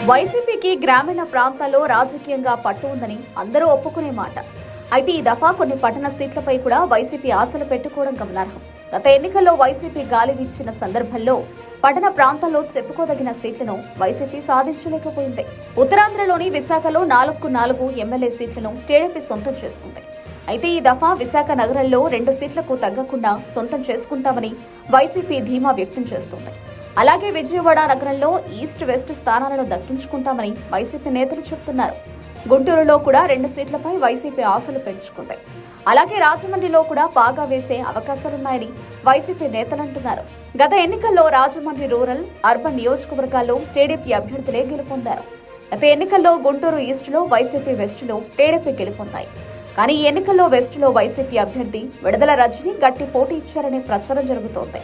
వైసీపీకి గ్రామీణ ప్రాంతాల్లో రాజకీయంగా పట్టు ఉందని అందరూ ఒప్పుకునే మాట. అయితే ఈ దఫా కొన్ని పట్టణ సీట్లపై కూడా వైసీపీ ఆశలు పెట్టుకోవడం గమనార్హం. గత ఎన్నికల్లో వైసీపీ గాలి వీచిన సందర్భంలో పట్టణ ప్రాంతాల్లో చెప్పుకోదగిన సీట్లను వైసీపీ సాధించలేకపోయింది. ఉత్తరాంధ్రలోని విశాఖలో 4 ఎమ్మెల్యే సీట్లను టీడీపీ సొంతం చేసుకుంది. అయితే ఈ దఫా విశాఖ నగరంలో 2 సీట్లకు తగ్గకుండా సొంతం చేసుకుంటామని వైసీపీ ధీమా వ్యక్తం చేస్తోంది. అలాగే విజయవాడ నగరంలో ఈస్ట్ వెస్ట్ స్థానాలను దక్కించుకుంటామని వైసీపీ నేతలు చెబుతున్నారు. గుంటూరులో కూడా 2 సీట్లపై వైసీపీ ఆశలు పెంచుకుంది. అలాగే రాజమండ్రిలో కూడా బాగా వేసే అవకాశాలున్నాయని వైసీపీ నేతలంటున్నారు. గత ఎన్నికల్లో రాజమండ్రి రూరల్, అర్బన్ నియోజకవర్గాల్లో టీడీపీ అభ్యర్థులే గెలుపొందారు. గత ఎన్నికల్లో గుంటూరు ఈస్టులో వైసీపీ, వెస్టులో టీడీపీ గెలుపొందాయి. కానీ ఈ ఎన్నికల్లో వెస్టులో వైసీపీ అభ్యర్థి విడుదల రజని గట్టి పోటీ ఇచ్చారనే ప్రచారం జరుగుతోంది.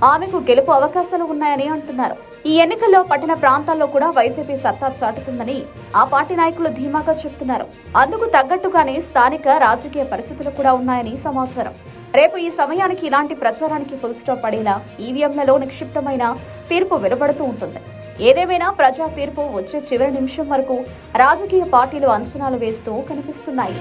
ఆమెకు గెలుపు అవకాశాలు ఉన్నాయని అంటున్నారు. ఈ ఎన్నికల్లో పట్టణ ప్రాంతాల్లో కూడా వైసీపీ సత్తా చాటుతుందని ఆ పార్టీ నాయకులు ధీమాగా చెబుతున్నారు. అందుకు తగ్గట్టుగానే స్థానిక రాజకీయ పరిస్థితులు కూడా ఉన్నాయని సమాచారం. రేపు ఈ సమయానికి ఇలాంటి ప్రచారానికి ఫుల్ స్టాప్ పడేలా ఈవీఎంలలో నిక్షిప్తమైన తీర్పు వెలువడుతూ ఉంటుంది. ఏదేమైనా ప్రజా తీర్పు వచ్చే చివరి నిమిషం వరకు రాజకీయ పార్టీలు అంచనాలు వేస్తూ కనిపిస్తున్నాయి.